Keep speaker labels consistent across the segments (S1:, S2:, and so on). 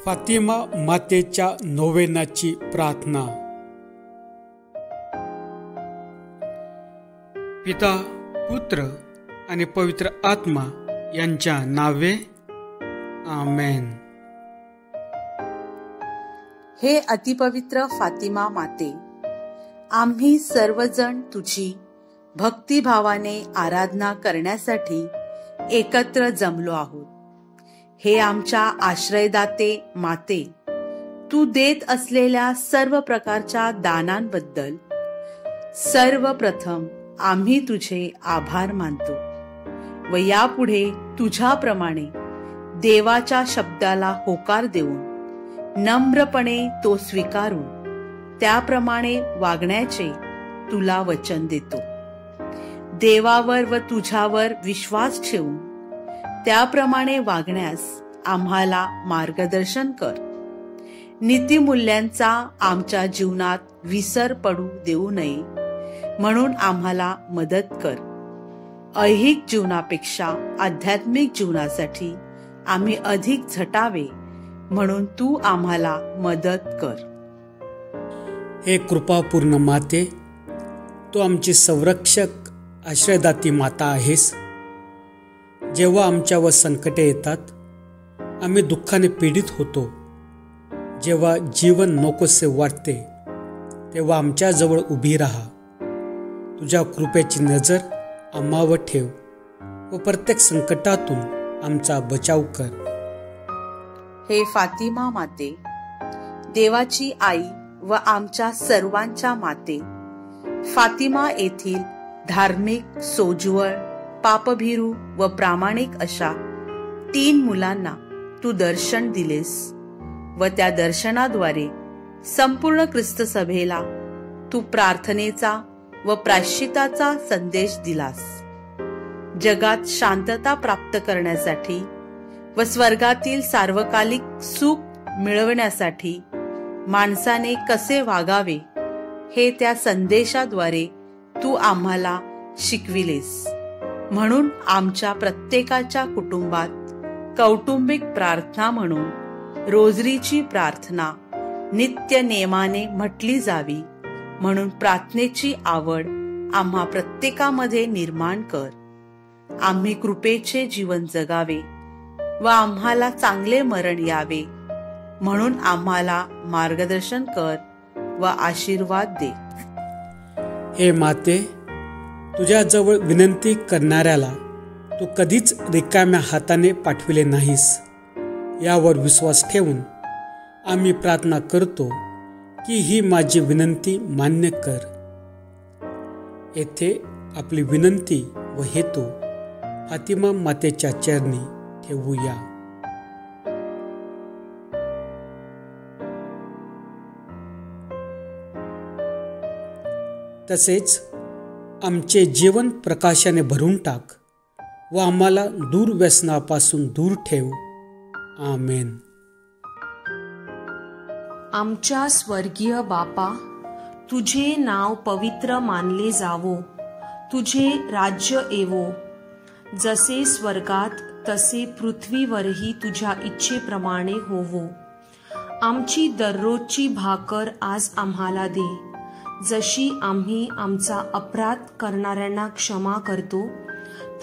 S1: फातिमा मातेच्या नोवेनाची प्रार्थना. पिता, पुत्र आणि पवित्र आत्मा यांच्या नावे आमेन.
S2: हे अतिपवित्र फातिमा माते, आम्ही सर्वजण तुझी भक्तिभावाने आराधना करण्यासाठी एकत्र जमलो आहोत. हे आमच्या आश्रयदाते माते, तू देत असलेल्या सर्व प्रकारच्या दानांबद्दल सर्वप्रथम आम्ही तुझे आभार मानतो व यापुढे तुझ्याप्रमाणे देवाच्या शब्दाला होकार देऊन नम्रपणे तो स्वीकारून त्याप्रमाणे वागण्याचे तुला वचन देतो. देवावर व तुझ्यावर विश्वास ठेवून त्याप्रमाणे वागण्यास आम्हाला मार्गदर्शन कर. नीतिमूल्यांचा आमच्या जीवनात विसर पडू देऊ नये म्हणून आम्हाला मदत कर. ऐहिक जीवनापेक्षा आध्यात्मिक जीवनासाठी आम्ही अधिक झटावे म्हणून तू आम्हाला मदत कर.
S1: हे कृपापूर्ण माते, तू आमची संरक्षक आश्रयदाती माता आहेस. जेव्हा आमच्यावर संकटे येतात, आम्ही दुःखाने पीडित होतो, जेव्हा जीवन नकोसे वाटते, तेव्हा आमच्याजवळ उभी राहा. तुझ्या कृपेची नजर आम्हावर ठेव व प्रत्येक संकटातून आमचा बचाव कर.
S2: हे फातिमा माते, देवाची आई व आमच्या सर्वांच्या माते, फातिमा येथील धार्मिक, सोज्वळ, पापभीरू व प्रामाणिक अशा 3 मुलांना तू दर्शन दिलेस व त्या दर्शनाद्वारे संपूर्ण ख्रिस्त सभेला तू प्रार्थनेचा व प्रायश्चिताचा संदेश दिलास. जगात शांतता प्राप्त करण्यासाठी व स्वर्गातील सार्वकालिक सुख मिळवण्यासाठी माणसाने कसे वागावे हे त्या संदेशाद्वारे तू आम्हाला शिकविलेस. म्हणून आमच्या प्रत्येकाच्या कुटुंबात कौटुंबिक प्रार्थना म्हणून रोजरीची प्रार्थना नित्य नेमाने म्हटली जावी म्हणून प्रार्थनेची आवड आम्हा प्रत्येकामध्ये निर्माण कर. आम्ही कृपेचे जीवन जगावे व आम्हाला चांगले मरण यावे म्हणून आम्हाला मार्गदर्शन कर व आशीर्वाद दे.
S1: हे माते, तुझ्याजवळ विनंती करणाऱ्याला तू कधीच रिकाम्या हाताने पाठविले नाहीस. यावर विश्वास ठेवून आम्ही प्रार्थना करतो की ही माझी विनंती मान्य कर. येथे आपली विनंती व हेतू फातिमा मातेच्या चरणी ठेवूया. तसेच आमचे जीवन प्रकाशाने भरून टाक व आम्हाला दुर्व्यसनापासून दूर ठेव. आमेन.
S3: आमच्या स्वर्गीय बापा, तुझे नाव पवित्र मानले जावो, तुझे राज्य येवो, जसे स्वर्गात तसे पृथ्वीवरही तुझ्या इच्छेप्रमाणे होवो. आमची दररोजची भाकर आज आम्हाला दे, जशी आम्ही आमचा अपराध करणाऱ्यांना क्षमा करतो,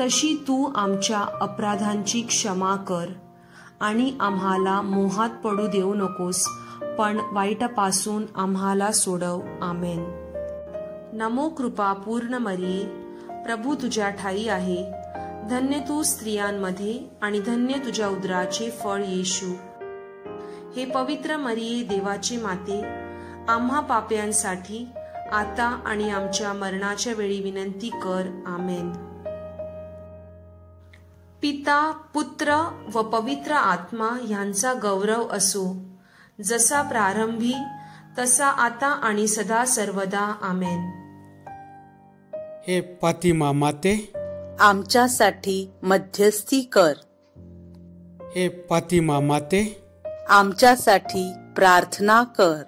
S3: तशी तू आमच्या अपराधांची क्षमा कर. आणि आम्हाला मोहात पडू देऊ नकोस, पण वाईटापासून आम्हाला सोडव. आमेन. नमो कृपा पूर्ण मरिये, प्रभू तुझ्या ठाई आहे. धन्य तू स्त्रियांमध्ये आणि धन्य तुझ्या उदराचे फळ येशू. हे पवित्र मरिये, देवाची माते, आम्हा पाप्यांसाठी आता आणि आमच्या मरणाच्या वेळी विनंती कर. आमेन. पिता, पुत्र व पवित्र आत्मा यांचा गौरव असो, जसा प्रारंभी तसा आता आणि सदा सर्वदा. आमेन.
S1: हे फातिमा माते,
S2: आमच्यासाठी मध्यस्थी कर.
S1: हे फातिमा माते,
S2: आमच्यासाठी प्रार्थना कर.